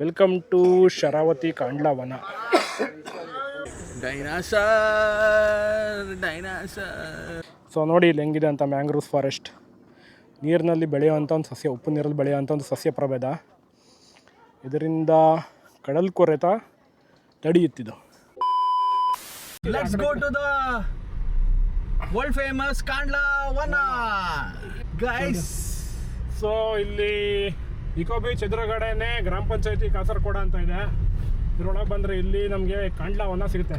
Welcome to Sharavati ಕಾಂಡ್ಲಾ ವನ. Dinosaur. So ನೋಡಿ ಇಲ್ಲಿ ಹೆಂಗಿದೆ ಅಂತ ಮ್ಯಾಂಗ್ರೋವ್ಸ್ ಫಾರೆಸ್ಟ್. ನೀರಿನಲ್ಲಿ ಬೆಳೆಯುವಂಥ ಒಂದು ಸಸ್ಯ, ಉಪ್ಪು ನೀರಲ್ಲಿ ಬೆಳೆಯುವಂಥ ಒಂದು ಸಸ್ಯ ಪ್ರಭೇದ. ಇದರಿಂದ ಕಡಲ್ ಕೊರೆತ ತಡೆಯುತ್ತಿದ್ದು. Let's go to the world famous ಕಾಂಡ್ಲಾ ವನ guys. ಸೊ ಇಲ್ಲಿ ಇಕೋ ಬೀಚ್ ಎದುರುಗಡೆನೆ ಗ್ರಾಮ ಪಂಚಾಯತಿ ಕಾಸರಗೋಡ ಅಂತ ಇದೆ. ಇದ್ರೊಳಗೆ ಬಂದರೆ ಇಲ್ಲಿ ನಮಗೆ ಕಾಂಡ್ಲಾ ವನ ಸಿಗುತ್ತೆ.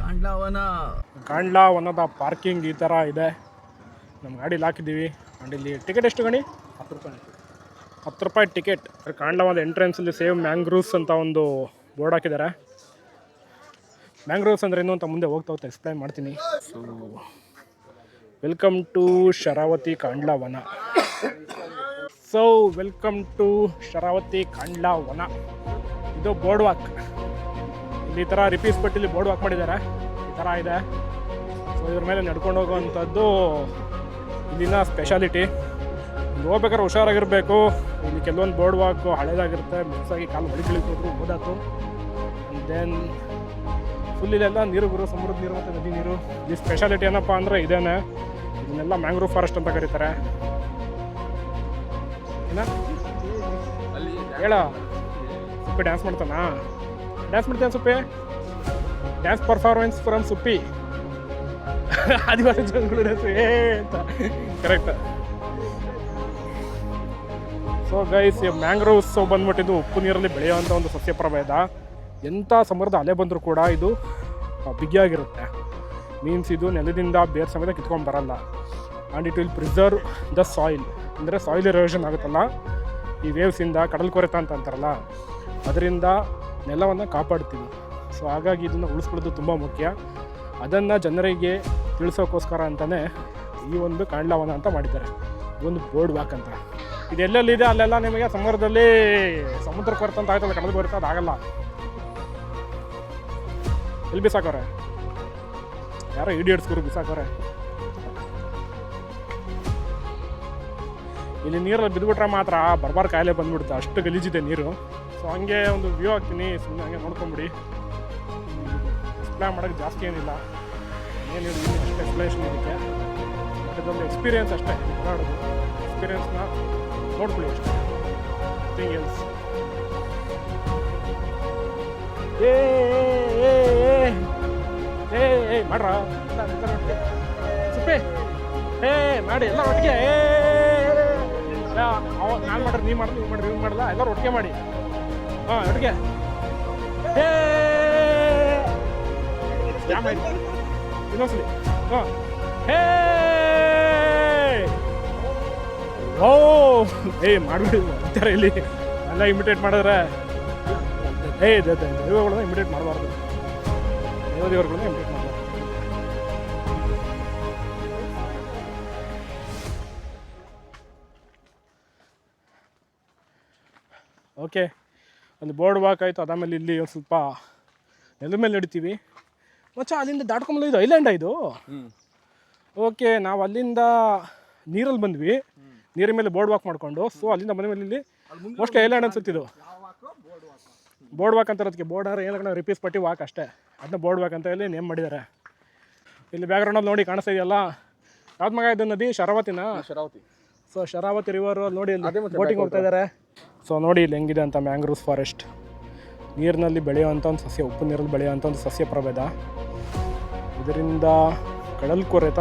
ಕಾಂಡ್ಲಾ ವನದ ಪಾರ್ಕಿಂಗ್ ಈ ಥರ ಇದೆ. ನಮ್ಮ ಗಾಡೀಲಿ ಹಾಕಿದ್ದೀವಿ. ಆ್ಯಂಡ್ ಇಲ್ಲಿ ಟಿಕೆಟ್ ಎಷ್ಟು ಗಣಿ? 10 ರೂಪಾಯಿ ಟಿಕೆಟ್. ಕಾಂಡ್ಲಾ ವನದ ಎಂಟ್ರೆನ್ಸಲ್ಲಿ ಸೇವ್ ಮ್ಯಾಂಗ್ರೋವ್ಸ್ ಅಂತ ಒಂದು ಬೋರ್ಡ್ ಹಾಕಿದ್ದಾರೆ. ಮ್ಯಾಂಗ್ರೋವ್ಸ್ ಅಂದರೆ ಏನು ಅಂತ ಮುಂದೆ ಹೋಗ್ತಾ ಎಕ್ಸ್ಪ್ಲೈನ್ ಮಾಡ್ತೀನಿ. ಸೊ ವೆಲ್ಕಮ್ ಟು ಶರಾವತಿ ಕಾಂಡ್ಲಾ ವನ. ಸೊ ವೆಲ್ಕಮ್ ಟು ಶರಾವತಿ ಕಾಂಡ್ಲಾ ವನ. ಇದು ಬೋರ್ಡ್ ವಾಕ್. ಇಲ್ಲಿ ಈ ಥರ ರಿಪೀಸ್ ಬಿಟ್ಟು ಇಲ್ಲಿ ಬೋರ್ಡ್ ವಾಕ್ ಮಾಡಿದ್ದಾರೆ. ಈ ಥರ ಇದೆ. ಸೊ ಇದ್ರ ಮೇಲೆ ನಡ್ಕೊಂಡು ಹೋಗುವಂಥದ್ದು ಇಲ್ಲಿನ ಸ್ಪೆಷಾಲಿಟಿ. ಇಲ್ಲಿ ಹೋಗ್ಬೇಕಾದ್ರೆ ಹುಷಾರಾಗಿರಬೇಕು. ಇಲ್ಲಿ ಕೆಲವೊಂದು ಬೋರ್ಡ್ ವಾಕ್ ಹಳೇದಾಗಿರುತ್ತೆ, ಮಿಕ್ಸಾಗಿ ಕಾಲು ಹೊಳಿಗಳಿಗೋದ್ರು ಓದಾತು. ದೆನ್ ಫುಲ್ ಇಲ್ಲೆಲ್ಲ ನೀರು ಸಮುದ್ರದ ನೀರು ಮತ್ತು ನದಿ ನೀರು. ಈ ಸ್ಪೆಷಾಲಿಟಿ ಏನಪ್ಪ ಅಂದರೆ ಇದೇನೆ. ಇದನ್ನೆಲ್ಲ ಮ್ಯಾಂಗ್ರೋವ್ ಫಾರೆಸ್ಟ್ ಅಂತ ಕರೀತಾರೆ. ಏನ ಹೇಳ ಸುಪ್ಪಿ ಡ್ಯಾನ್ಸ್ ಮಾಡ್ತಾನಾ? ಡ್ಯಾನ್ಸ್ ಮಾಡ್ತೇನೆ Suppi. Dance performance from Suppi. ಆದಿವಾಸಿ ಜನಗಳು ಡ್ಯಾನ್ಸ್ ಅಂತ ಕರೆಕ್ಟ್. ಸೊ ಗೈಸ್, ಮ್ಯಾಂಗ್ರೋವ್ಸ್ ಬಂದ್ಬಿಟ್ಟಿದ್ದು ಉಪ್ಪು ನೀರಲ್ಲಿ ಬೆಳೆಯುವಂಥ ಒಂದು ಸಸ್ಯ ಪ್ರಭೇದ. ಎಂಥ ಸಮುದ್ರದ ಅಲೆ ಬಂದರೂ ಕೂಡ ಇದು ಬಿಗಿಯಾಗಿರುತ್ತೆ. ಮೀನ್ಸ್ ಇದು ನೆಲದಿಂದ ಬೇರೆ ಸಮೇತ ಕಿತ್ಕೊಂಡು ಬರಲ್ಲ. And it will preserve the soil. ಅಂದರೆ ಸಾಯಿಲ್ ಇರೋಷನ್ ಆಗುತ್ತಲ್ಲ ಈ ವೇವ್ಸಿಂದ, ಕಡಲ್ ಕೊರೆತ ಅಂತ ಅಂತಾರಲ್ಲ, ಅದರಿಂದ ನೆಲವನ್ನು ಕಾಪಾಡ್ತೀವಿ. ಸೊ ಹಾಗಾಗಿ ಇದನ್ನು ಉಳಿಸ್ಕೊಳ್ಳೋದು ತುಂಬ ಮುಖ್ಯ. ಅದನ್ನು ಜನರಿಗೆ ತಿಳಿಸೋಕ್ಕೋಸ್ಕರ ಅಂತಲೇ ಈ ಒಂದು ಕಾಂಡ್ಲಾ ವನ ಅಂತ ಮಾಡಿದ್ದಾರೆ. ಒಂದು ಬೋರ್ಡ್ ವಾಕ್ ಅಂತ. ಇದು ಎಲ್ಲೆಲ್ಲಿದೆ ಅಲ್ಲೆಲ್ಲ ನಿಮಗೆ ಸಮುದ್ರದಲ್ಲಿ ಸಮುದ್ರ ಕೊರೆತ ಅಂತ ಆಯ್ತಲ್ಲ, ಕಡಲ್ ಕೊರೆತ ಅದಾಗಲ್ಲ. ಎಲ್ಲಿ ಬಿಸಾಕೋರೆ? ಯಾರೋ ಇಡಿಯಟ್ಸ್ಗಳು ಬಿಸಾಕೋರೆ. ಇಲ್ಲಿ ನೀರಲ್ಲಿ ಬಿದ್ದುಬಿಟ್ರೆ ಮಾತ್ರ ಬರ್ಬಾರ್ ಕಾಯಿಲೆ ಬಂದ್ಬಿಡುತ್ತೆ, ಅಷ್ಟು ಗಲೀಜಿದೆ ನೀರು. ಸೊ ಹಂಗೆ ಒಂದು ವ್ಯೂ ಹಾಕ್ತೀನಿ, ಸುಮ್ಮನೆ ಹಂಗೆ ನೋಡ್ಕೊಂಬಿಡಿ. ಎಕ್ಸ್ಪ್ಲೇನ್ ಮಾಡೋಕ್ಕೆ ಜಾಸ್ತಿ ಏನಿಲ್ಲ, ಏನಿಲ್ಲ ಅಷ್ಟೇ ಎಕ್ಸ್ಪ್ಲೇಷನ್ ಇದಕ್ಕೆ. ಬಟ್ ಇದೊಂದು ಎಕ್ಸ್ಪೀರಿಯನ್ಸ್ ಅಷ್ಟೇ. ಓಡಾಡೋದು ಎಕ್ಸ್ಪೀರಿಯನ್ಸ್ನ ನೋಡ್ಕೊಳ್ಳಿ ಅಷ್ಟೇ, ಥಿಂಗ್ ಎಲ್ಸ್. ಏ ಮಾಡ್ರ ಒಟ್ಟಿಗೆ ಸುಪ್ಪಿ. ಮಾಡಿ ಎಲ್ಲ ಒಟ್ಟಿಗೆ. ನಾನು ಮಾಡ್ರಿ, ನೀವು ಮಾಡ್ರಿ, ನೀವು ಮಾಡ್ರಿ, ನೀವು ಮಾಡಲ್ಲ, ಎಲ್ಲರೂ ಒಟ್ಟಿಗೆ ಮಾಡಿ. ಹಾಂ ಒಟ್ಟಿಗೆ. ಇನ್ನೊಂದ್ಸಲಿ. ಹಾಂ ಮಾಡಿಬಿಡಿ ಅಂತಾರ ಇಲ್ಲಿ ಎಲ್ಲ ಇಮಿಟೇಟ್ ಮಾಡಿದ್ರೆ. ದೈವಗಳನ್ನ ಇಮಿಟೇಟ್ ಮಾಡಬಾರ್ದು, ದೇವದೇವರುಗಳನ್ನ ಇಮಿಟೇಟ್ ಮಾಡಬಾರ್ದು. ಓಕೆ, ಒಂದು ಬೋರ್ಡ್ ವಾಕ್ ಆಯಿತು. ಅದಾದಮೇಲೆ ಇಲ್ಲಿ ಒಂದು ಸ್ವಲ್ಪ ನೆಲದ ಮೇಲೆ ನಡಿತೀವಿ. ಮಚ್ಚ ಅಲ್ಲಿಂದ ದಾಟ್ಕೊಂಬಲ್ಲ, ಇದು ಐಲ್ಯಾಂಡ ಇದು. ಓಕೆ, ನಾವು ಅಲ್ಲಿಂದ ನೀರಲ್ಲಿ ಬಂದ್ವಿ, ನೀರಿನ ಮೇಲೆ ಬೋರ್ಡ್ ವಾಕ್ ಮಾಡಿಕೊಂಡು. ಸೊ ಅಲ್ಲಿಂದ ಬಂದ ಮೇಲೆ ಇಲ್ಲಿ ಮೋಸ್ಟ್ಲಿ ಐಲ್ಯಾಂಡ್ ಅನ್ಸುತ್ತಿದ್ದು. ಬೋರ್ಡ್ ವಾಕ್ ಅಂತ ಇರೋದಕ್ಕೆ ಬೋರ್ಡರ್ ಏನಕ್ಕೆ ರಿಪೀಸ್ ಪಟ್ಟಿ ವಾಕ್ ಅಷ್ಟೇ, ಅದನ್ನ ಬೋರ್ಡ್ ವಾಕ್ ಅಂತ ಹೇಳಿ ನೇಮ್ ಮಾಡಿದ್ದಾರೆ. ಇಲ್ಲಿ ಬ್ಯಾಕ್ಗ್ರೌಂಡಲ್ಲಿ ನೋಡಿ ಕಾಣಿಸ್ತಾ ಇದೆಯಲ್ಲ, ಯಾವ್ದು ಮಗ ಇದು ನದಿ? ಶರಾವತಿನಾ? ಶರಾವತಿ. ಸೊ ಶರಾವತಿ ರಿವರ್ ನೋಡಿ ಅಲ್ಲಿ ಬೋಟಿಂಗ್ ಹೋಗ್ತಾ ಇದ್ದಾರೆ. ಸೊ ನೋಡಿ ಇಲ್ಲಿ ಹೆಂಗಿದೆ ಅಂತ ಮ್ಯಾಂಗ್ರೋವ್ಸ್ ಫಾರೆಸ್ಟ್. ನೀರಿನಲ್ಲಿ ಬೆಳೆಯುವಂಥ ಒಂದು ಸಸ್ಯ, ಉಪ್ಪು ನೀರಲ್ಲಿ ಬೆಳೆಯುವಂಥ ಒಂದು ಸಸ್ಯ ಪ್ರಭೇದ. ಇದರಿಂದ ಕಡಲ್ ಕೊರೆತ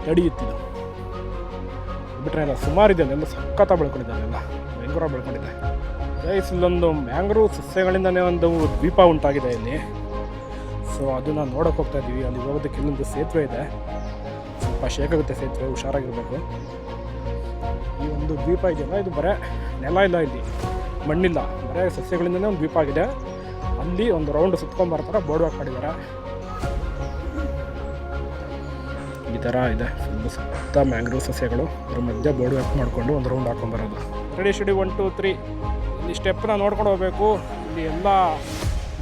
ತಡೆಯುತ್ತಿದ್ದು. ಬಿಟ್ಟರೆ ಎಲ್ಲ ಸುಮಾರು ಇದೆ, ಅಲ್ಲೆಲ್ಲ ಸಖತ್ತ ಬೆಳ್ಕೊಂಡಿದೆ, ಅಲ್ಲೆಲ್ಲ ಭಯಂಕರ ಬೆಳ್ಕೊಂಡಿದೆ. ಗೈಸ್, ಇಲ್ಲೊಂದು ಮ್ಯಾಂಗ್ರೋವ್ ಸಸ್ಯಗಳಿಂದನೇ ಒಂದು ದ್ವೀಪ ಉಂಟಾಗಿದೆ ಇಲ್ಲಿ. ಸೊ ಅದನ್ನು ನೋಡೋಕೆ ಹೋಗ್ತಾ ಇದ್ದೀವಿ. ಅಲ್ಲಿ ಹೋಗೋದಕ್ಕೆ ಇಲ್ಲೊಂದು ಸೇತುವೆ ಇದೆ, ಸ್ವಲ್ಪ ಶೇಕ್ ಆಗುತ್ತೆ ಸೇತುವೆ, ಹುಷಾರಾಗಿರಬೇಕು. ಈ ಒಂದು ದ್ವೀಪ ಇದೆಯಲ್ಲ, ಇದು ಬರೀ ನೆಲ ಇಲ್ಲ, ಇಲ್ಲಿ ಮಣ್ಣಿಲ್ಲ, ಬರೀ ಸಸ್ಯಗಳಿಂದನೇ ಒಂದು ದ್ವೀಪ ಆಗಿದೆ. ಅಲ್ಲಿ ಒಂದು ರೌಂಡ್ ಸುತ್ಕೊಂಡ್ಬರ್ತಾರೆ, ಬೋರ್ಡ್ ವಾಕ್ ಮಾಡಿದ್ದಾರೆ. ಈ ಥರ ಇದೆ ಫುಲ್ಲು ಸುತ್ತ ಮ್ಯಾಂಗ್ರೋವ್ ಸಸ್ಯಗಳು. ಅದ್ರ ಮಧ್ಯೆ ಬೋರ್ಡ್ ವಾಕ್ ಮಾಡಿಕೊಂಡು ಒಂದು ರೌಂಡ್ ಹಾಕೊಂಡ್ಬರೋದು. Ready study 1 2 3. ಇಲ್ಲಿ ಸ್ಟೆಪ್ನ ನೋಡ್ಕೊಂಡು ಹೋಗಬೇಕು. ಇಲ್ಲಿ ಎಲ್ಲ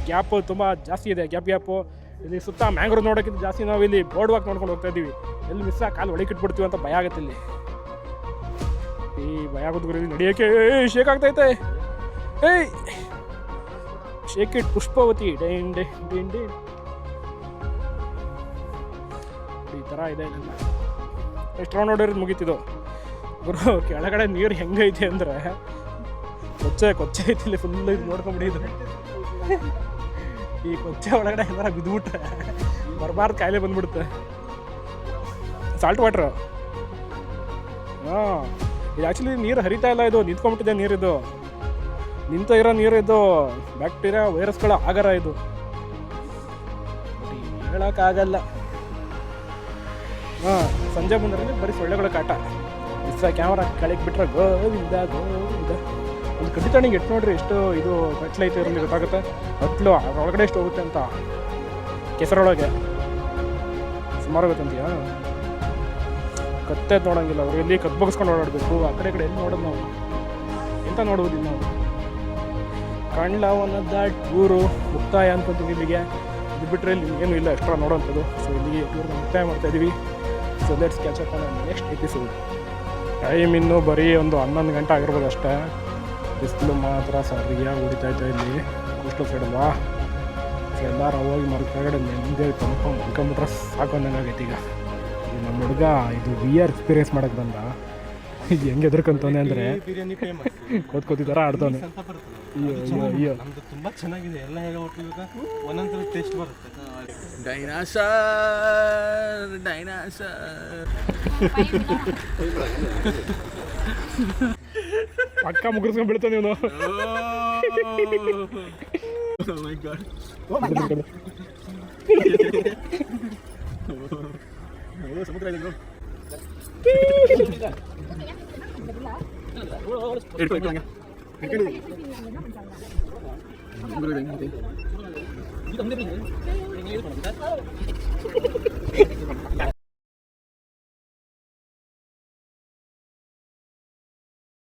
ಗ್ಯಾಪು ತುಂಬ ಜಾಸ್ತಿ ಇದೆ, ಗ್ಯಾಪು. ಇಲ್ಲಿ ಸುತ್ತ ಮ್ಯಾಂಗ್ರೋವ್ ನೋಡೋಕ್ಕಿಂತ ಜಾಸ್ತಿ ನಾವು ಇಲ್ಲಿ ಬೋರ್ಡ್ ವಾಕ್ ನೋಡ್ಕೊಂಡು ಹೋಗ್ತಾ ಇದ್ದೀವಿ. ಎಲ್ಲಿ ಮಿಸ್ ಕಾಲು ಒಳಗಿಟ್ಬಿಡ್ತೀವಿ ಅಂತ ಭಯ ಆಗುತ್ತೆ ಇಲ್ಲಿ. ಈ ಭಯ ಆಗೋದು ಗುರಿ ನಡೆಯೋಕ್ಕೆ ಶೇಕ್ ಆಗ್ತೈತೆ. ಶೇಕ್ ಇಟ್ ಪುಷ್ಪವತಿ ಡೈನ್ ಡೇ ಡೈನ್ ಡೇ ಈ ಥರ ಇದೆ ಇಲ್ಲ ಎಷ್ಟು ರೌಂಡ್ ನೋಡಿರೋದು ಮುಗೀತಿದ್ದು ಗುರು. ಕೆಳಗಡೆ ನೀರು ಹೆಂಗೈತೆ ಅಂದರೆ ಕೊಚ್ಚೆ ಐತಿ ಇಲ್ಲಿ ಫುಲ್ ಇದು ನೋಡ್ಕೊಂಬಿಟ್ಟಿದ್ರು. ಈ ಕೊಚ್ಚೆ ಒಳಗಡೆ ಏನಾರ ಬಿದ್ದುಬಿಟ್ರೆ ಬರಬಾರ್ದು ಕಾಯಿಲೆ ಬಂದ್ಬಿಡುತ್ತೆ. Salt water. ಹಾಂ, ಇದು ಆ್ಯಕ್ಚುಲಿ ನೀರು ಹರಿತಾ ಇಲ್ಲ, ಇದು ನಿಂತ್ಕೊಂಡ್ಬಿಟ್ಟಿದೆ ನೀರಿದು. ನಿಂತ ಇರೋ ನೀರು ಇದು ಬ್ಯಾಕ್ಟೀರಿಯಾ ವೈರಸ್ಗಳ ಆಗರ ಇದು. ಹೇಳೋಕ್ಕಾಗಲ್ಲ. ಹಾಂ, ಸಂಜೆ ಮುಂದೆ ಬರೀ ಸೊಳ್ಳೆಗಳ ಕಾಟ. ಕ್ಯಾಮ್ರಾ ಕೆಳಗೆ ಬಿಟ್ರೆ ಗೋವಿಂದ ಗೋವಿಂದ. ಒಂದು ಕಡ್ಡಿ ತಣ್ಣಿಗೆ ಎಟ್ಟು ನೋಡ್ರಿ ಎಷ್ಟು ಇದು ಕಟ್ಲೈತೆ ಇರಲಿ ಗೊತ್ತಾಗುತ್ತೆ. ಹತ್ಲು ಒಳಗಡೆ ಎಷ್ಟು ಹೋಗುತ್ತೆ ಅಂತ ಕೆಸರೊಳಗೆ ಸುಮಾರು ಹೋಗುತ್ತಂತೀಯ. ಕತ್ತೆ ನೋಡೋಂಗಿಲ್ಲ ಅವರು, ಎಲ್ಲಿ ಕತ್ತು ಬಗ್ಸ್ಕೊಂಡು ಓಡಾಡಬೇಕು. ಆ ಕಡೆ ಎಲ್ಲಿ ನೋಡೋದು ನಾವು, ಎಂತ ನೋಡುವುದಿಲ್ಲ ನಾವು. ಕಾಂಡ್ಲಾವನದ ಟೂರು ಮುಕ್ತಾಯ ಅನ್ಕೊಂತೀವಿ ಇಲ್ಲಿಗೆ. ಇದು ಬಿಟ್ಟರೆ ಇಲ್ಲಿ ಏನೂ ಇಲ್ಲ ಎಕ್ಸ್ಟ್ರಾ ನೋಡೋವಂಥದ್ದು. ಸೊ ಇಲ್ಲಿಗೆ ಟೂರ್ನ ಮುಕ್ತಾಯ ಮಾಡ್ತಾಯಿದ್ದೀವಿ. So let's catch up on next episode. Time ಇನ್ನೂ ಬರೀ ಒಂದು 11 ಗಂಟೆ ಆಗಿರ್ಬೋದು ಅಷ್ಟೇ. ಬಿಸಿಲು ಮಾತ್ರ ಸರಿಯಾಗಿ ಹೊಡಿತಾಯಿತ್ತು ಇಲ್ಲಿ ಕೋಸ್ಟಲ್ ಸೈಡಲ್ವಾ. ಸೊ ಎಲ್ಲರೂ ಹೋಗಿ ಮರ ಕೆಳಗಡೆ ನೆಮ್ಮದಿ ಮಲ್ಕೊಂಬಿಟ್ರೆ ಸಾಕು ಅಂದಂಗಾಗೈತೆ ಈಗ. ಇದು ನಮ್ಮ ಹುಡುಗ ಇದು VR ಎಕ್ಸ್ಪೀರಿಯನ್ಸ್ ಮಾಡೋಕ್ಕೆ ಬಂದ. ಇದು ಹೆಂಗೆ ಎದುರ್ಕೊಂತವನೆ ಅಂದರೆ ಕೂತ್ಕೋತಿದ್ದಾರ ಆಡ್ತವನೆ. ಅಯ್ಯೋ ನಮ್ದು ತುಂಬ ಚೆನ್ನಾಗಿದೆ. ಎಲ್ಲ ಹೇಳೋ ಹೋಟ್ಲಿಗೆ ಒಂದೊಂದು ಟೇಸ್ಟ್ ಬರುತ್ತೆ. ಡೈನಾಸರ್ ಪಕ್ಕ ಮುಗಿಸ್ಕೊಂಡು ಬೀಳ್ತಾನೆ ಇವನು. ಸಮುದ್ರ ಇದೆ ಬ್ರೋ.